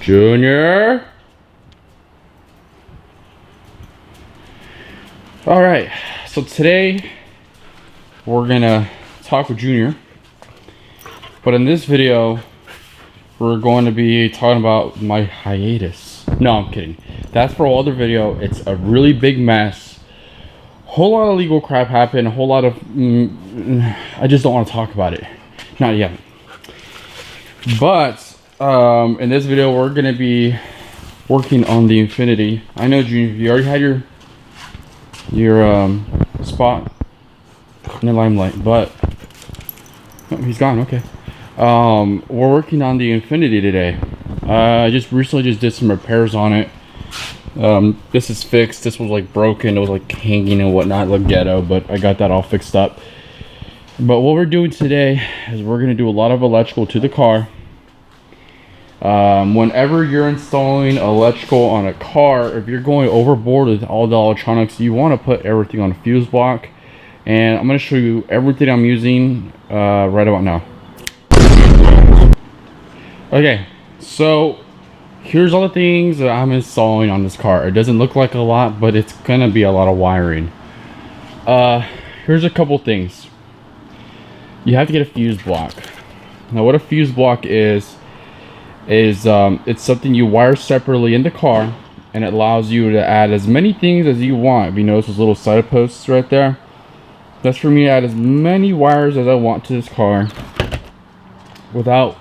Junior. All right, so today we're gonna talk with Junior, but in this video we're going to be talking about my hiatus. No, I'm kidding. That's for all other video. It's a really big mess. Whole lot of legal crap happened. A whole lot of I just don't want to talk about it. Not yet. But in this video we're gonna be working on the Infinity. I know, Junior, you already had your spot in the limelight, but oh, he's gone. Okay. We're working on the Infinity today. I just recently did some repairs on it. This is fixed. This was like broken. It was like hanging and whatnot, look ghetto, but I got that all fixed up. But what we're doing today is we're going to do a lot of electrical to the car. Whenever you're installing electrical on a car, if you're going overboard with all the electronics, you want to put everything on a fuse block. And I'm going to show you everything I'm using right about now. Okay, so here's all the things that I'm installing on this car. It doesn't look like a lot, but it's going to be a lot of wiring. Here's a couple things. You have to get a fuse block. Now what a fuse block is it's something you wire separately in the car, and it allows you to add as many things as you want. If you notice those little side posts right there, that's for me to add as many wires as I want to this car without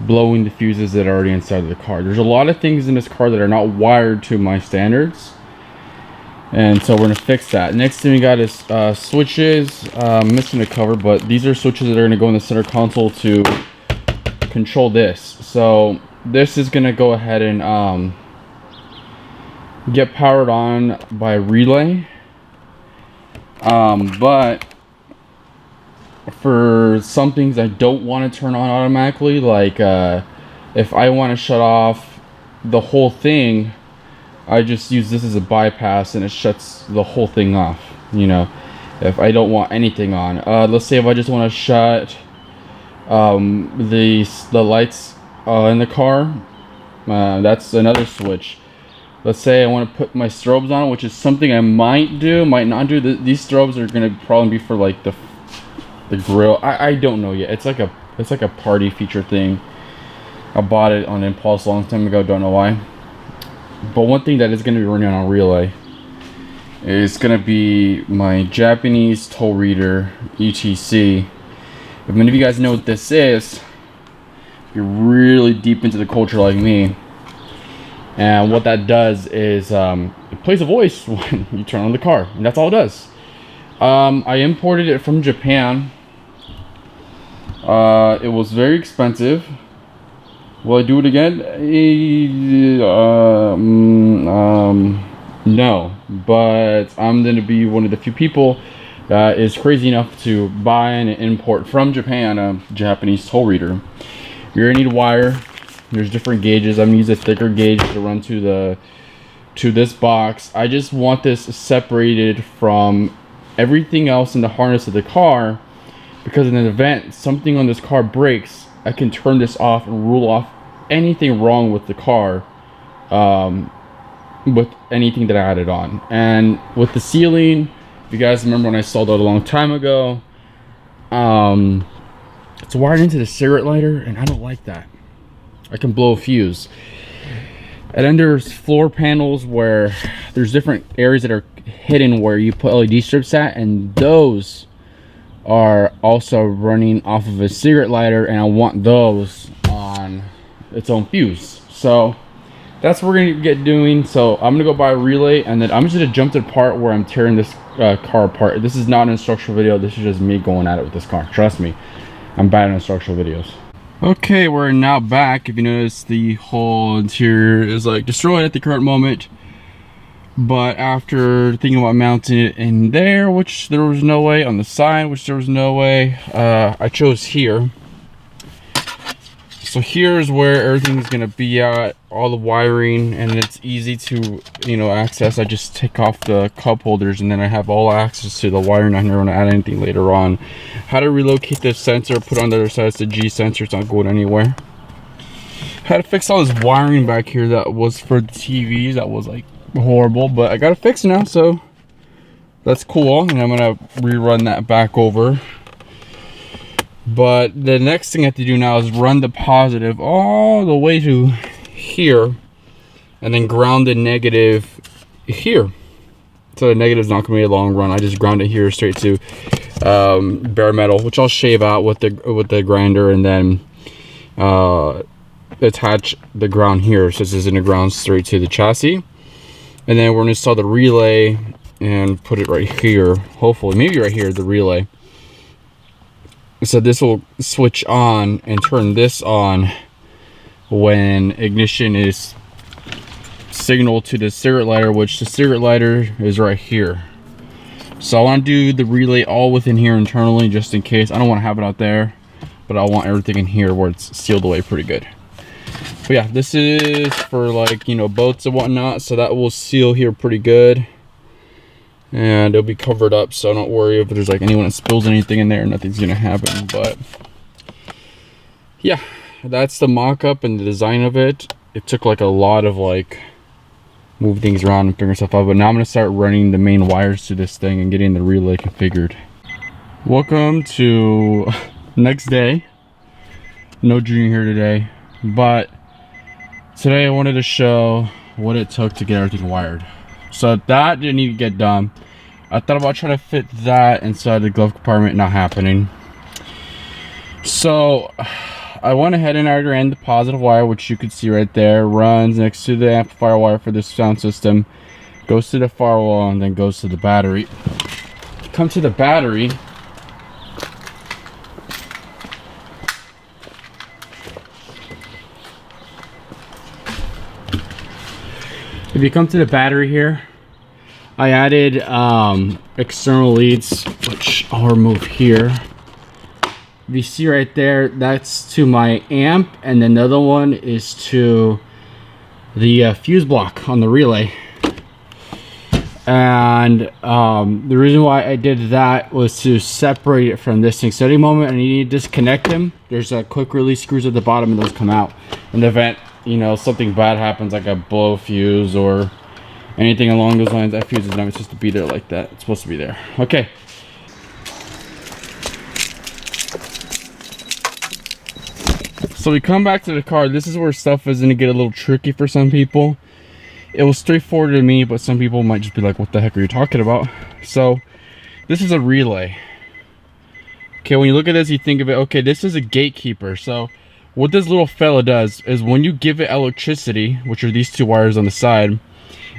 blowing the fuses that are already inside of the car. There's a lot of things in this car that are not wired to my standards, and so we're gonna fix that. Next thing we got is switches. I'm missing a cover, but these are switches that are gonna go in the center console to control this. So this is gonna go ahead and get powered on by relay, but for some things I don't want to turn on automatically, like if I want to shut off the whole thing, I just use this as a bypass and it shuts the whole thing off, you know, if I don't want anything on. Let's say if I just want to shut the lights in the car, that's another switch. Let's say I want to put my strobes on, which is something I might do, might not do. These strobes are going to probably be for like the grill. I don't know yet. It's like a party feature thing. I bought it on impulse a long time ago, don't know why. But one thing that is going to be running on relay is going to be my Japanese toll reader, ETC. If many of you guys know what this is, you're really deep into the culture like me. And what that does is it plays a voice when you turn on the car, and that's all it does. I imported it from Japan. It was very expensive. Will I do it again? No, but I'm going to be one of the few people that is crazy enough to buy and import from Japan a Japanese toll reader. You're going to need wire. There's different gauges. I'm going to use a thicker gauge to run to this box. I just want this separated from everything else in the harness of the car, because in an event something on this car breaks, I can turn this off and rule off anything wrong with the car, with anything that I added on. And with the sealing, if you guys remember when I installed it a long time ago, it's wired into the cigarette lighter, and I don't like that. I can blow a fuse. And then there's floor panels where there's different areas that are hidden where you put LED strips at, and those are also running off of a cigarette lighter, and I want those on its own fuse. So that's what we're gonna get doing. So I'm gonna go buy a relay, and then I'm just gonna jump to the part where I'm tearing this car apart. This is not an instructional video. This is just me going at it with this car. Trust me, I'm bad at instructional videos. Okay, we're now back. If you notice, the whole interior is like destroyed at the current moment, but after thinking about mounting it in there, which there was no way, on the side, which there was no way, I chose here. So here's where everything's gonna be at, all the wiring, and it's easy to, you know, access. I just take off the cup holders, and then I have all access to the wiring. I'm not gonna add anything later on. How to relocate the sensor, put on the other side, it's the G sensor, it's not going anywhere. Had to fix all this wiring back here that was for the TVs. That was like horrible, but I got it fixed now, so that's cool. And I'm gonna rerun that back over. But the next thing I have to do now is run the positive all the way to here, and then ground the negative here. So the negative's not gonna be a long run. I just ground it here straight to bare metal, which I'll shave out with the grinder, and then attach the ground here, so this is in the ground straight to the chassis. And then we're gonna install the relay and put it right here, hopefully, maybe right here, the relay. So this will switch on and turn this on when ignition is signaled to the cigarette lighter, which the cigarette lighter is right here. So I want to do the relay all within here internally, just in case. I don't want to have it out there, but I want everything in here where it's sealed away pretty good. But yeah, this is for, like, you know, boats and whatnot, so that will seal here pretty good. And it'll be covered up, so don't worry if there's like anyone that spills anything in there, nothing's gonna happen. But yeah, that's the mock-up and the design of it. It took like a lot of like move things around and figure stuff out, but now I'm gonna start running the main wires to this thing and getting the relay configured. Welcome to next day. No Junior here today, but today I wanted to show what it took to get everything wired. So that didn't need to get done. I thought about trying to fit that inside the glove compartment, not happening. So I went ahead and I ran the positive wire, which you could see right there, runs next to the amplifier wire for this sound system, goes to the firewall, and then goes to the battery. Come to the battery. If you come to the battery here, I added external leads, which I'll remove here. If you see right there, that's to my amp, and then the other one is to the fuse block on the relay. And the reason why I did that was to separate it from this thing. So at any moment I need to disconnect them, there's a quick release screws at the bottom, and those come out. In the event, you know, something bad happens, like a blow fuse or anything along those lines, that fuse is not supposed to be there like that. It's supposed to be there. Okay. So we come back to the car. This is where stuff is gonna get a little tricky for some people. It was straightforward to me, but some people might just be like, what the heck are you talking about? So this is a relay. Okay, when you look at this, you think of it, okay, this is a gatekeeper. So what this little fella does is when you give it electricity, which are these two wires on the side,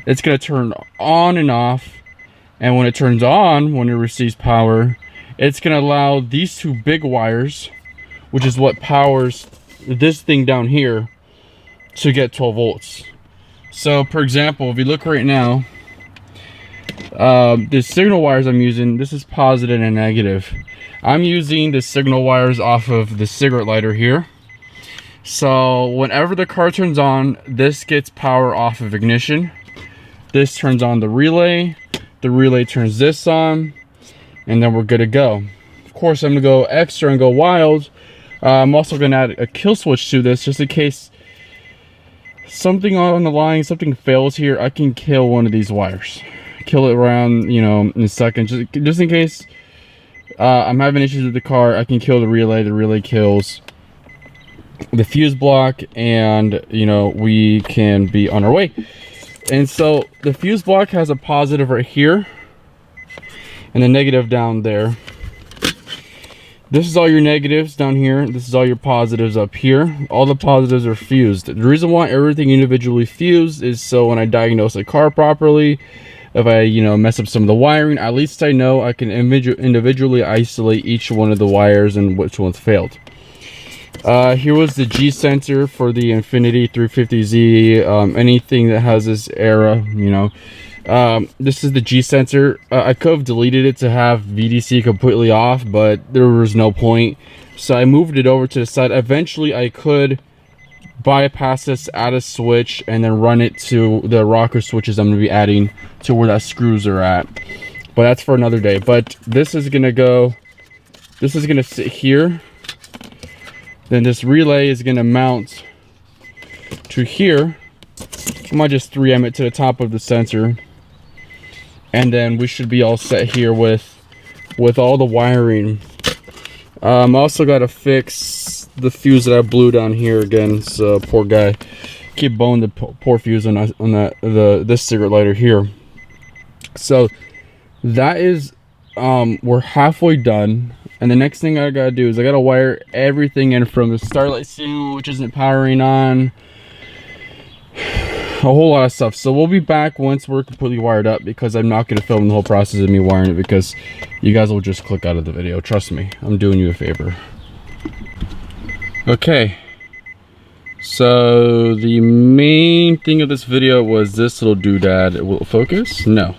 it's going to turn on and off. And when it turns on, when it receives power, it's going to allow these two big wires, which is what powers this thing down here, to get 12 volts. So for example, if you look right now, the signal wires I'm using, this is positive and negative. I'm using the signal wires off of the cigarette lighter here. So whenever the car turns on, this gets power off of ignition. This turns on the relay turns this on, and then we're good to go. Of course, I'm gonna go extra and go wild. I'm also gonna add a kill switch to this, just in case something on the line, something fails here, I can kill one of these wires. Kill it around, you know, in a second, just in case I'm having issues with the car. I can kill the relay kills the fuse block, and you know, we can be on our way. And so the fuse block has a positive right here and a negative down there. This is all your negatives down here, this is all your positives up here. All the positives are fused. The reason why everything individually fused is so when I diagnose a car properly, if I, you know, mess up some of the wiring, at least I know I can individually isolate each one of the wires and which ones failed. Here was the G sensor for the Infinity 350Z. Anything that has this era, you know. This is the G sensor. I could have deleted it to have VDC completely off, but there was no point. So I moved it over to the side. Eventually I could bypass this, add a switch, and then run it to the rocker switches I'm going to be adding to where that screws are at. But that's for another day. But this is going to go, this is going to sit here. Then this relay is going to mount to here. I might just 3M it to the top of the sensor, and then we should be all set here with all the wiring. I also got to fix the fuse that I blew down here again. So poor guy, keep blowing the poor fuse on this cigarette lighter here. So that is, we're halfway done, and the next thing I gotta do is I gotta wire everything in from the starlight seal, which isn't powering on, a whole lot of stuff. So we'll be back once we're completely wired up, because I'm not gonna film the whole process of me wiring it, because you guys will just click out of the video. Trust me, I'm doing you a favor. Okay, so the main thing of this video was this little doodad. Will it focus? No.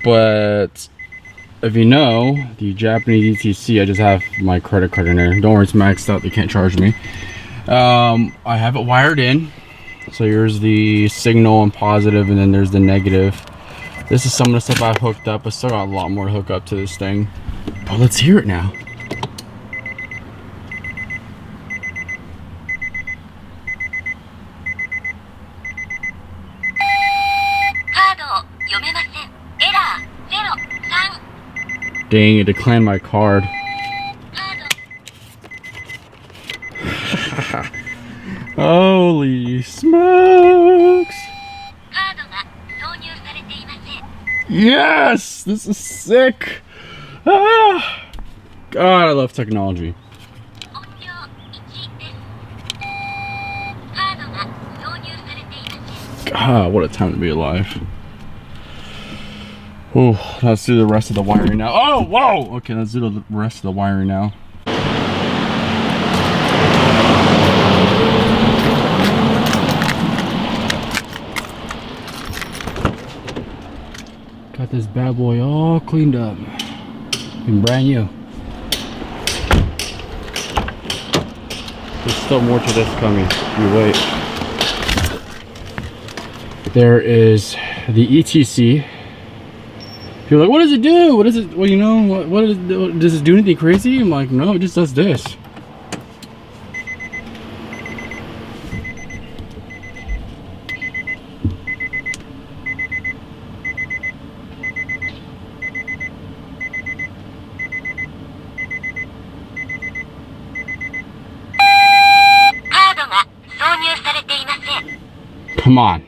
But if you know the Japanese ETC, I just have my credit card in there. Don't worry, it's maxed out, they can't charge me. I have it wired in. So here's the signal and positive, and then there's the negative. This is some of the stuff I've hooked up. I still got a lot more to hook up to this thing, but let's hear it now. Dang, it declined my card. Holy smokes! Yes! This is sick! Ah! God, I love technology. God, what a time to be alive. Oh, let's do the rest of the wiring now. Oh, whoa! Okay, let's do the rest of the wiring now. Got this bad boy all cleaned up and brand new. There's still more to this coming. You wait. There is the ETC. You're like, what does it do? What does it? Well, you know, does it do anything crazy? I'm like, no, it just does this. Come on,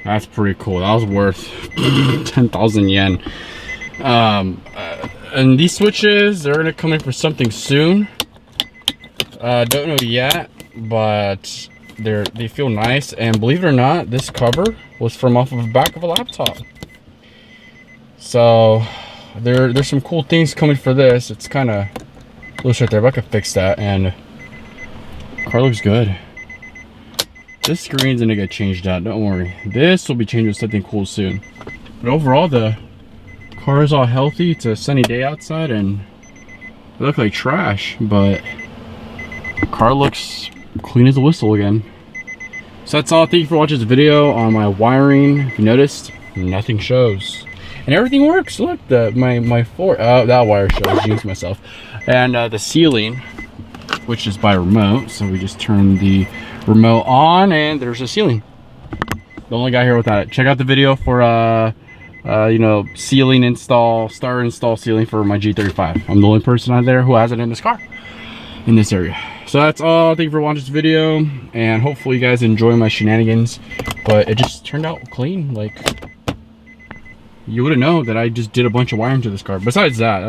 that's pretty cool. That was worth 10,000 yen. And these switches, they're gonna come in for something soon. Don't know yet, but they feel nice. And believe it or not, this cover was from off of the back of a laptop. So there's some cool things coming for this. It's kind of loose right there, but I could fix that. And the car looks good. This screen's gonna get changed out, don't worry. This will be changed with something cool soon. But overall, the car is all healthy. It's a sunny day outside and it looked like trash, but the car looks clean as a whistle again. So that's all. Thank you for watching this video on my wiring. If you noticed, nothing shows. And everything works. Look, my floor, that wire shows, jinxed myself. And the ceiling, which is by remote, so we just turn the remote on and there's a ceiling. The only guy here without it. Check out the video for you know, ceiling install, star install ceiling for my G35. I'm the only person out there who has it in this car, in this area. So that's all. Thank you for watching this video, and hopefully you guys enjoy my shenanigans. But it just turned out clean. Like, you wouldn't know that I just did a bunch of wiring to this car. Besides that,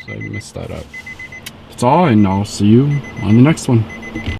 I messed that up. That's all, and I'll see you on the next one.